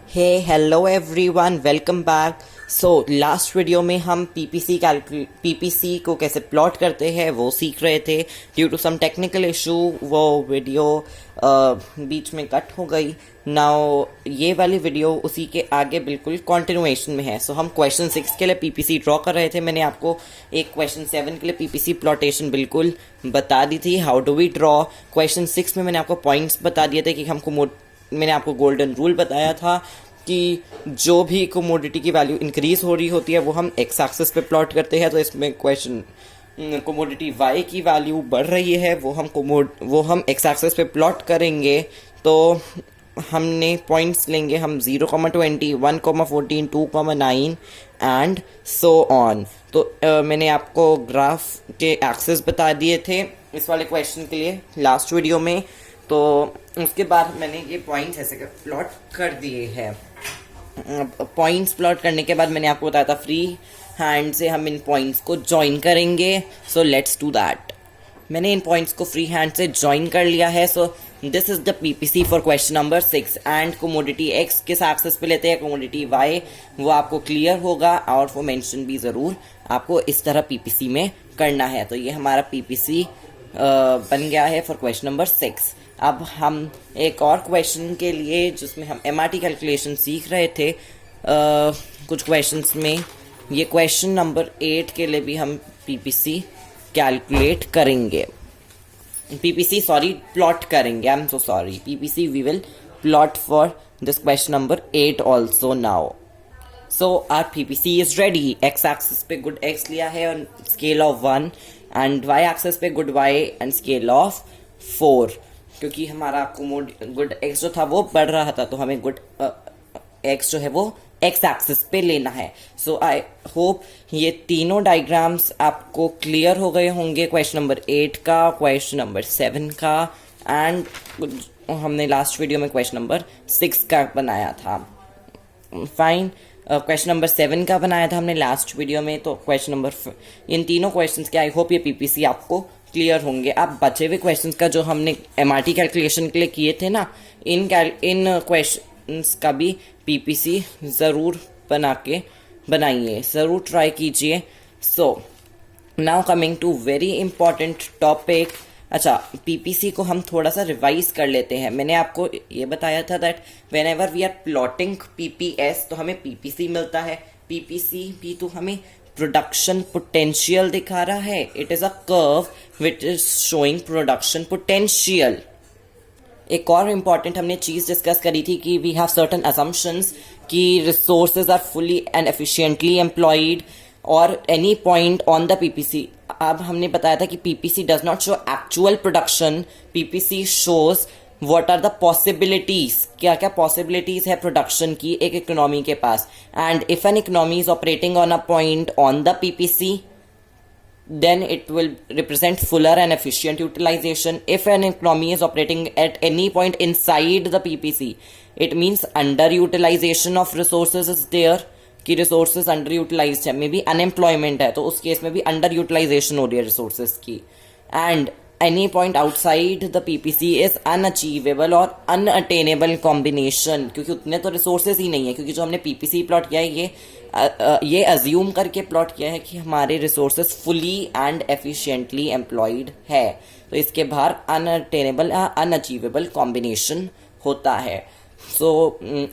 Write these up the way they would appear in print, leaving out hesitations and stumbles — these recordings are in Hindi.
हे hello everyone, welcome back. So last video में हम पीपीसी को कैसे प्लॉट करते हैं वो सीख रहे थे। Due to some technical issue वो वीडियो बीच में कट हो गई। नाउ ये वाली वीडियो उसी के आगे बिल्कुल कंटिन्यूएशन में है। सो हम क्वेश्चन 6 के लिए पीपीसी ड्रॉ कर रहे थे। मैंने आपको एक क्वेश्चन 7 के लिए पीपीसी प्लॉटेशन बिल्कुल बता दी थी, how do we draw. Question 6 में मैंने आपको पॉइंट्स बता दिए थे कि हमको मैंने आपको गोल्डन रूल बताया था कि जो भी कमोडिटी की वैल्यू इंक्रीज हो रही होती है वो हम एक्स एक्सिस पे प्लॉट करते हैं। तो इसमें क्वेश्चन कमोडिटी वाई की वैल्यू बढ़ रही है वो हम एक्स एक्सिस पे प्लॉट करेंगे। तो हमने पॉइंट्स लेंगे हम 0,20, 1,14, 2,9 एंड सो ऑन। तो मैंने आपको ग्राफ के एक्सिस बता दिए थे इस वाले क्वेश्चन के लिए लास्ट वीडियो में। तो उसके बाद मैंने ये पॉइंट्स ऐसे प्लॉट कर दिए हैं। पॉइंट्स प्लॉट करने के बाद मैंने आपको बताया था फ्री हैंड से हम इन पॉइंट्स को ज्वाइन करेंगे। So let's do that. मैंने इन पॉइंट्स को फ्री हैंड से ज्वाइन कर लिया है। So this is the PPC for question number 6 and commodity x किस एक्सिस पे लेते हैं, कमोडिटी वाई वो आपको क्लियर होगा और वो मेंशन भी ज़रूर आपको इस तरह पीपीसी में करना है। तो ये हमारा पीपीसी बन गया है फॉर क्वेश्चन नंबर 6। अब हम एक और क्वेश्चन के लिए जिसमें हम एमआरटी कैलकुलेशन सीख रहे थे कुछ क्वेश्चंस में, ये क्वेश्चन नंबर 8 के लिए भी हम पीपीसी कैलकुलेट करेंगे। प्लॉट करेंगे। I am so sorry, PPC we will plot for this question number 8 also now. So are PPC is ready. X axis पे गुड एक्स लिया है और scale of 1 and Y axis पे good Y and scale of 4। क्योंकि हमारा गुड एक्स जो था वो बढ़ रहा था तो हमें गुड एक्स जो है वो एक्स एक्सिस पे लेना है। सो आई होप ये तीनों डायग्राम्स आपको क्लियर हो गए होंगे, क्वेश्चन नंबर 8 का, क्वेश्चन नंबर 7 का एंड हमने लास्ट वीडियो में क्वेश्चन नंबर 6 का बनाया था। फाइन, क्वेश्चन नंबर 7 का बनाया था हमने लास्ट वीडियो में। तो क्वेश्चन नंबर इन तीनों क्वेश्चंस के आई होप ये पीपीसी आपको क्लियर होंगे। आप बचे हुए क्वेश्चंस का जो हमने एमआरटी कैलकुलेशन के लिए किए थे ना, इन क्वेश्चंस का भी पीपीसी ज़रूर बनाइए, ज़रूर ट्राई कीजिए। So now coming to very important topic. अच्छा, पीपीसी को हम थोड़ा सा रिवाइज कर लेते हैं। मैंने आपको ये बताया था that whenever we are plotting PPS तो हमें पीपीसी मिलता है। पीपीसी भी तो हमें प्रोडक्शन पोटेंशियल दिखा रहा है। It is a curve which is showing production potential. एक और इम्पॉर्टेंट हमने चीज डिस्कस करी थी कि वी हैव सर्टन असम्पशंस कि resources are fully and efficiently employed और any point on the PPC. अब हमने बताया था कि PPC does not show actual production, PPC shows what are the possibilities, क्या क्या पॉसिबिलिटीज है प्रोडक्शन की एक इकोनॉमी के पास। And if an economy is operating on a point on the PPC then it will represent fuller and efficient utilization. If an economy is operating at any point inside the PPC, it means underutilization of resources is there, कि resources underutilized है, मे बी अनएम्प्लॉयमेंट है तो उस केस में भी underutilization हो रही है resources की। And any point outside the PPC is unachievable और unattainable combination, क्योंकि उतने तो resources ही नहीं है। क्योंकि जो हमने PPC प्लॉट किया है ये अज्यूम करके प्लॉट किया है कि हमारे resources fully and efficiently employed है, तो इसके बाहर अनअटेनेबल अनअचीवेबल कॉम्बिनेशन होता है। So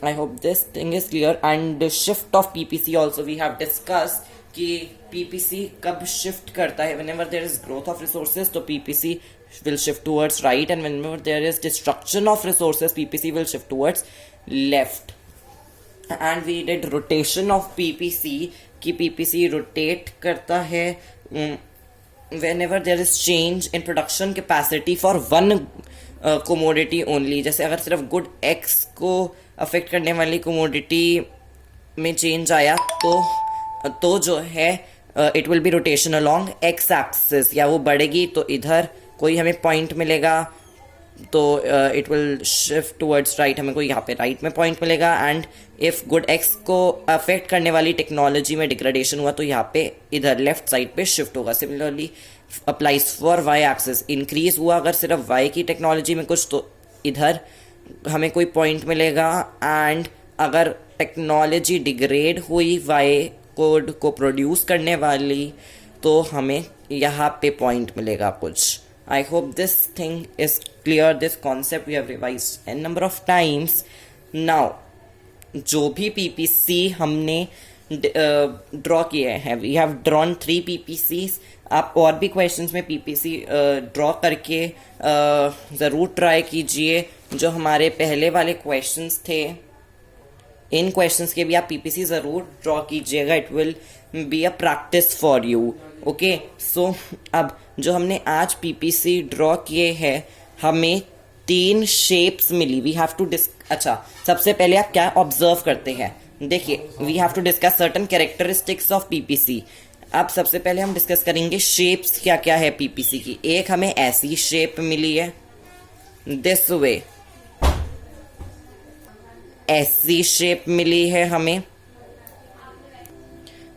I hope this thing is clear. And shift of PPC also we have discuss कि पीपीसी कब शिफ्ट करता है। Whenever there is growth of resources तो PPC will shift towards right and whenever there is destruction of resources PPC will shift towards left. And we did rotation of PPC कि पीपीसी रोटेट करता है whenever there is change in production capacity for one commodity only. जैसे अगर सिर्फ गुड एक्स को अफेक्ट करने वाली कोमोडिटी में चेंज आया तो जो है it will B rotation along x axis, या वो बढ़ेगी तो इधर कोई हमें पॉइंट मिलेगा तो it will shift towards right, हमें कोई यहाँ पे राइट में पॉइंट मिलेगा। एंड इफ गुड एक्स को अफेक्ट करने वाली टेक्नोलॉजी में डिग्रेडेशन हुआ तो यहाँ पे इधर लेफ्ट साइड पे शिफ्ट होगा। Similarly applies for Y axis, increase हुआ अगर सिर्फ वाई की टेक्नोलॉजी में कुछ तो इधर हमें कोई पॉइंट मिलेगा एंड अगर टेक्नोलॉजी डिग्रेड हुई वाई कोड को प्रोड्यूस करने वाली, तो हमें यहाँ पे पॉइंट मिलेगा कुछ. I hope this thing is clear. This concept we have revised an number of times. Now जो भी पीपीसी हमने ड्रॉ किए हैं, वी हैव ड्रॉन 3 पीपीसीज. आप और भी क्वेश्चंस में पीपीसी ड्रॉ करके ज़रूर ट्राई कीजिए. जो हमारे पहले वाले क्वेश्चंस थे, इन क्वेश्चंस के भी आप पीपीसी ज़रूर ड्रॉ कीजिएगा. It will be a practice for you. Okay, so अब जो हमने आज पीपीसी ड्रॉ किए हैं, हमें 3 शेप्स मिली. वी हैव टू अच्छा, सबसे पहले आप क्या ऑब्जर्व करते हैं, देखिए, we have to discuss certain characteristics of PPC. अब सबसे पहले हम डिस्कस करेंगे शेप्स क्या क्या है पीपीसी की. एक हमें ऐसी शेप मिली है, दिस वे, ऐसी शेप मिली है हमें.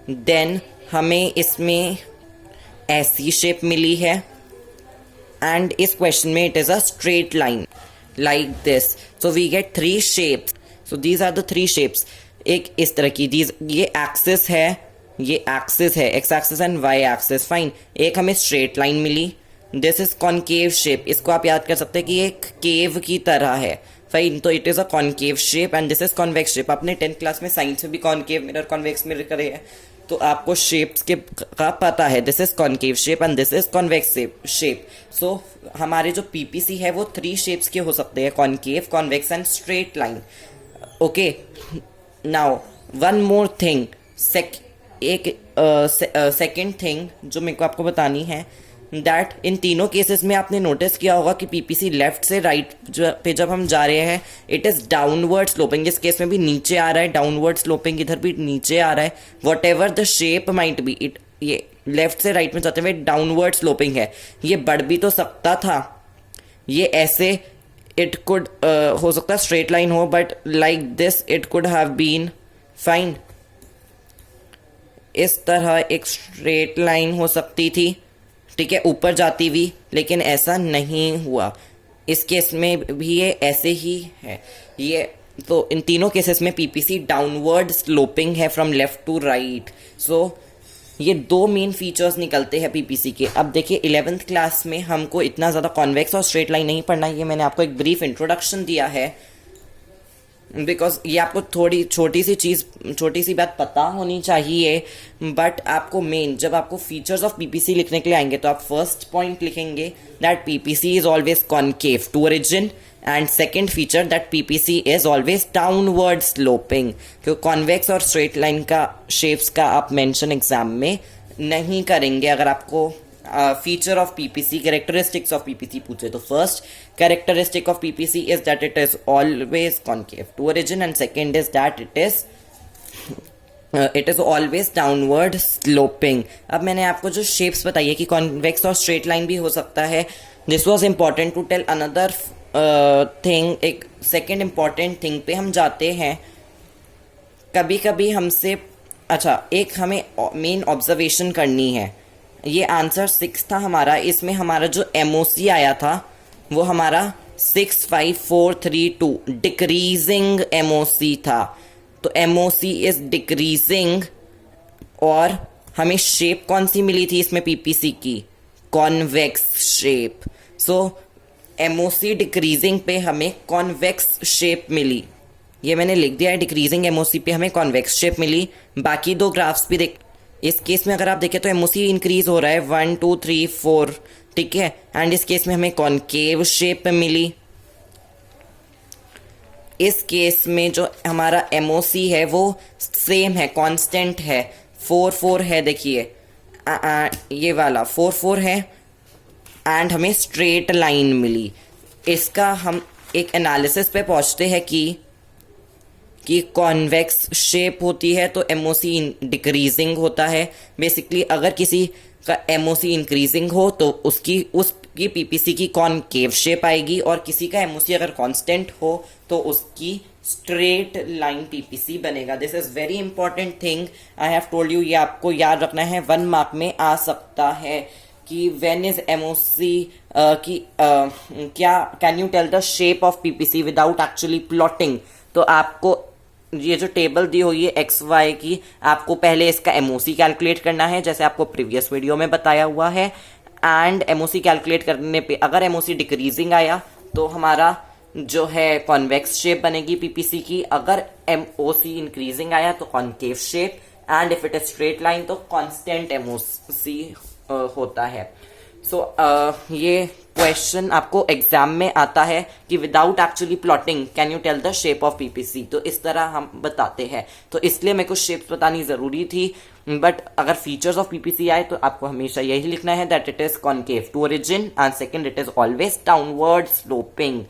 देन हमें इसमें ऐसी शेप मिली है, एंड इस क्वेश्चन में it is a straight line like this. So we get 3 shapes. So these are the 3 shapes. एक इस तरह की, ये एक्सिस है, ये एक्सिस है, X axis and Y axis. Fine. एक हमें स्ट्रेट लाइन मिली, दिस इज कॉनकेव शेप. इसको आप याद कर सकते हैं कि एक केव की तरह है. फाइन. तो it is a concave shape and this is convex shape. आपने 10th क्लास में साइंस में भी कॉनकेव मिरर, कॉन्वेक्स मिरर करे हैं, तो आपको शेप्स के का पता है. This is concave shape and this is convex shape. So हमारे जो पीपीसी है वो 3 शेप्स के हो सकते हैं, concave, convex and straight line. Okay, now one more thing, second thing जो मेरे को आपको बतानी है, दैट इन तीनों केसेस में आपने नोटिस किया होगा कि पीपीसी लेफ्ट से राइट पे जब हम जा रहे हैं, इट इज़ डाउनवर्ड स्लोपिंग. इस केस में भी नीचे आ रहा है, डाउनवर्ड स्लोपिंग, इधर भी नीचे आ रहा है. What ever the shape might be, it ये लेफ्ट से राइट में जाते हुए डाउनवर्ड स्लोपिंग है. ये बढ़ भी तो सकता था, ये ऐसे इट कुड हो सकता है स्ट्रेट लाइन हो, but like this it could have been. Fine. इस तरह एक स्ट्रेट लाइन हो सकती थी, ठीक है, ऊपर जाती हुई, लेकिन ऐसा नहीं हुआ. इस केस में भी ये ऐसे ही है. ये तो इन तीनों केसेस में पीपीसी डाउनवर्ड स्लोपिंग है फ्रॉम लेफ्ट टू राइट. सो ये 2 मेन फीचर्स निकलते हैं पीपीसी के. अब देखिए 11th क्लास में हमको इतना ज़्यादा कॉन्वेक्स और स्ट्रेट लाइन नहीं पढ़ना. ये मैंने आपको एक ब्रीफ इंट्रोडक्शन दिया है, बिकॉज ये आपको थोड़ी छोटी सी बात पता होनी चाहिए. बट आपको मेन, जब आपको फीचर्स ऑफ पीपीसी लिखने के लिए आएंगे, तो आप फर्स्ट पॉइंट लिखेंगे that PPC is always concave to origin, and second feature that PPC is always downward sloping. क्योंकि कॉन्वेक्स और स्ट्रेट लाइन का शेप्स का आप मेंशन एग्जाम में नहीं करेंगे. अगर आपको feature of PPC, characteristics of PPC पूछे, तो first characteristic of PPC is that it is always concave to origin, and second is that it is always downward sloping. अब मैंने आपको जो shapes बताई है कि convex और straight line भी हो सकता है, this was important to tell another thing. एक second important thing पे हम जाते हैं. कभी कभी हमसे, अच्छा, एक हमें मेन ऑब्जर्वेशन करनी है. ये आंसर 6 था हमारा. इसमें हमारा जो MOC आया था वो हमारा 65432 डिक्रीजिंग MOC था. तो MOC इज डिक्रीजिंग, और हमें शेप कौन सी मिली थी इसमें पीपीसी की, कॉन्वेक्स शेप. सो MOC डिक्रीजिंग पे हमें कॉन्वेक्स शेप मिली. ये मैंने लिख दिया है, डिक्रीजिंग MOC पे हमें कॉन्वेक्स शेप मिली. बाकी 2 ग्राफ्स भी देख, इस केस में अगर आप देखें तो MOC इंक्रीज हो रहा है 1 2 3 4, ठीक है, एंड इस केस में हमें कॉनकेव शेप मिली. इस केस में जो हमारा MOC है वो सेम है, कांस्टेंट है, 4 4 है. देखिए ये वाला 4 4 है, एंड हमें स्ट्रेट लाइन मिली. इसका हम एक एनालिसिस पे पहुंचते हैं कि कॉन्वेक्स शेप होती है तो MOC डिक्रीजिंग होता है. बेसिकली अगर किसी का MOC इंक्रीजिंग हो तो उसकी पीपीसी की कॉनकेव शेप आएगी, और किसी का MOC अगर कांस्टेंट हो तो उसकी स्ट्रेट लाइन पीपीसी बनेगा. This is very important thing I have told you. ये आपको याद रखना है, 1 मार्क में आ सकता है कि व्हेन इज MOC की क्या can you tell the shape of PPC without actually plotting. तो आपको ये जो टेबल दी हुई है एक्स वाई की, आपको पहले इसका एमओसी कैलकुलेट करना है जैसे आपको प्रीवियस वीडियो में बताया हुआ है। एंड एमओसी कैलकुलेट करने पे अगर एमओसी डिक्रीजिंग आया तो हमारा जो है कॉन्वेक्स शेप बनेगी पीपीसी की, अगर एमओसी इंक्रीजिंग आया तो concave shape, and if it is straight line तो कांस्टेंट एमओसी होता है। सो ये क्वेश्चन आपको एग्जाम में आता है कि without actually plotting can you tell the shape of PPC, तो इस तरह हम बताते हैं, तो इसलिए मेरे को शेप्स बतानी जरूरी थी। बट अगर फीचर्स ऑफ पीपीसी आए तो आपको हमेशा यही लिखना है that it is concave to origin and second it is always downward sloping.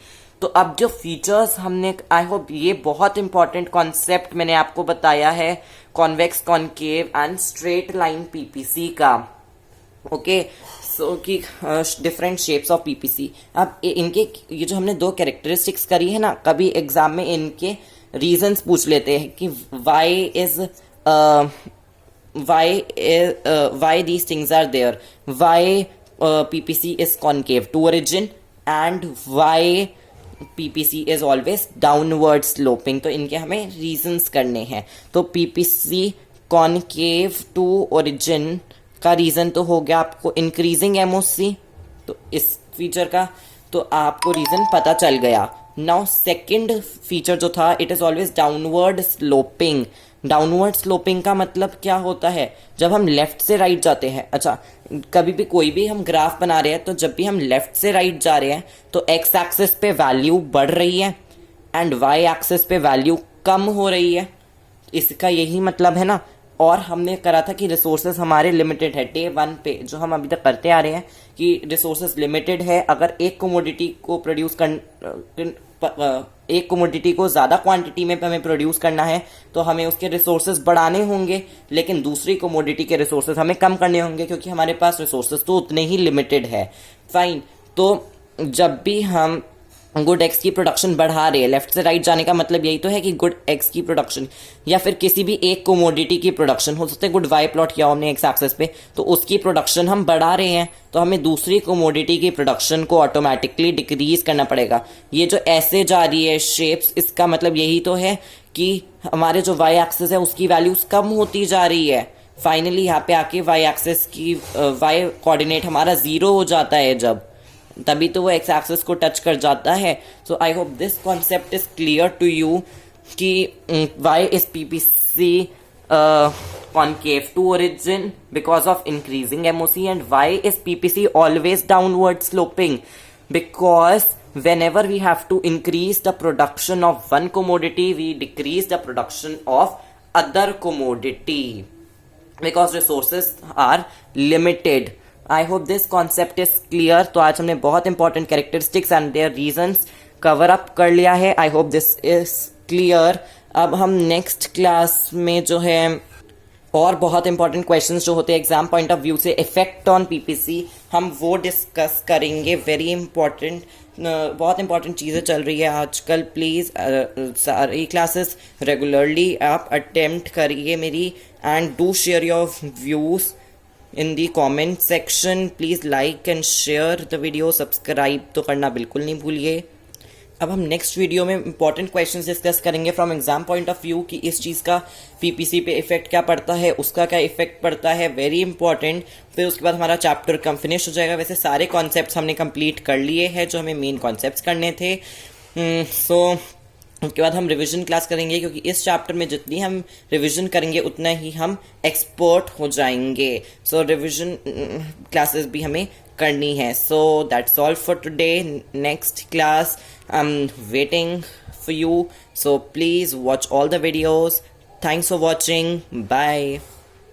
तो अब जो फीचर्स हमने, आई होप ये बहुत इंपॉर्टेंट कॉन्सेप्ट मैंने आपको बताया है convex, concave and straight line PPC का। ओके, सो कि डिफरेंट शेप्स ऑफ पीपीसी। अब इनके ये जो हमने दो कैरेक्टरिस्टिक्स करी है ना, कभी एग्जाम में इनके रीजंस पूछ लेते हैं कि why these things are there, why PPC is concave to origin and why PPC is always downward sloping। तो इनके हमें रीजंस करने हैं। तो PPC concave to origin का रीजन तो हो गया आपको इंक्रीजिंग एमओसी, तो इस फीचर का तो आपको रीजन पता चल गया। नाउ सेकंड फीचर जो था it is always downward sloping. Downward sloping का मतलब क्या होता है, जब हम लेफ्ट से राइट जाते हैं, अच्छा कभी भी कोई भी हम ग्राफ बना रहे हैं तो जब भी हम लेफ्ट से राइट जा रहे हैं तो एक्स एक्सिस पे वैल्यू बढ़ रही है एंड वाई एक्सिस पे वैल्यू कम हो रही है, इसका यही मतलब है ना। और हमने करा था कि रिसोर्सेज हमारे लिमिटेड है, डे 1 पे जो हम अभी तक करते आ रहे हैं कि रिसोर्सेज लिमिटेड है। अगर एक कमोडिटी को प्रोड्यूस एक कमोडिटी को ज़्यादा क्वांटिटी में हमें प्रोड्यूस करना है तो हमें उसके रिसोर्सेज बढ़ाने होंगे, लेकिन दूसरी कमोडिटी के रिसोर्सेज हमें कम करने होंगे क्योंकि हमारे पास रिसोर्सेज तो उतने ही लिमिटेड है। फाइन, तो जब भी हम गुड एक्स की प्रोडक्शन बढ़ा रहे हैं, लेफ्ट से राइट जाने का मतलब यही तो है कि गुड एक्स की प्रोडक्शन या फिर किसी भी एक कोमोडिटी की प्रोडक्शन, हो सकता है गुड वाई प्लॉट किया हमने एक्स एक्सिस पे, तो उसकी प्रोडक्शन हम बढ़ा रहे हैं तो हमें दूसरी कोमोडिटी की प्रोडक्शन को ऑटोमेटिकली डिक्रीज करना पड़ेगा। ये जो ऐसे जा रही है शेप्स, इसका मतलब यही तो है कि हमारे जो वाई एक्सिस है उसकी वैल्यूज कम होती जा रही है। फाइनली यहाँ पे आके वाई एक्सिस की वाई कोऑर्डिनेट हमारा 0 हो जाता है जब, तभी तो वो एक्स एक्सिस को टच कर जाता है। So I hope this concept is clear to you कि why is PPC concave to origin because of increasing MOC, and why is PPC always downward sloping? Because whenever we have to increase the production of one commodity, we decrease the production of other commodity because resources are limited. I hope this concept is clear. तो आज हमने बहुत important characteristics and their reasons cover up कर लिया है। I hope this is clear. अब हम नेक्स्ट क्लास में जो है और बहुत इंपॉर्टेंट क्वेश्चंस जो होते हैं एग्जाम पॉइंट ऑफ व्यू से, इफेक्ट ऑन पीपीसी, हम वो डिस्कस करेंगे। वेरी इंपॉर्टेंट, बहुत इंपॉर्टेंट चीज़ें चल रही है आजकल। प्लीज़ सारी क्लासेस रेगुलरली आप अटेम्प्ट करिए मेरी, and do share your views in the comment section. Please like and share the video, subscribe तो करना बिल्कुल नहीं भूलिए। अब हम नेक्स्ट वीडियो में इंपॉर्टेंट क्वेश्चंस डिस्कस करेंगे from exam point of view कि इस चीज़ का पीपीसी पे इफेक्ट क्या पड़ता है, उसका क्या इफेक्ट पड़ता है, वेरी इंपॉर्टेंट। फिर उसके बाद हमारा चैप्टर कम फिनिश हो जाएगा। वैसे सारे कॉन्सेप्ट्स हमने कंप्लीट कर लिए हैं जो हमें मेन कॉन्सेप्ट्स करने थे। सो उसके बाद हम रिवीजन क्लास करेंगे, क्योंकि इस चैप्टर में जितनी हम रिवीजन करेंगे उतना ही हम एक्सपर्ट हो जाएंगे। सो रिवीजन क्लासेस भी हमें करनी है। So that's all for today. Next class I'm waiting for you, so please watch all the videos. Thanks for watching. Bye.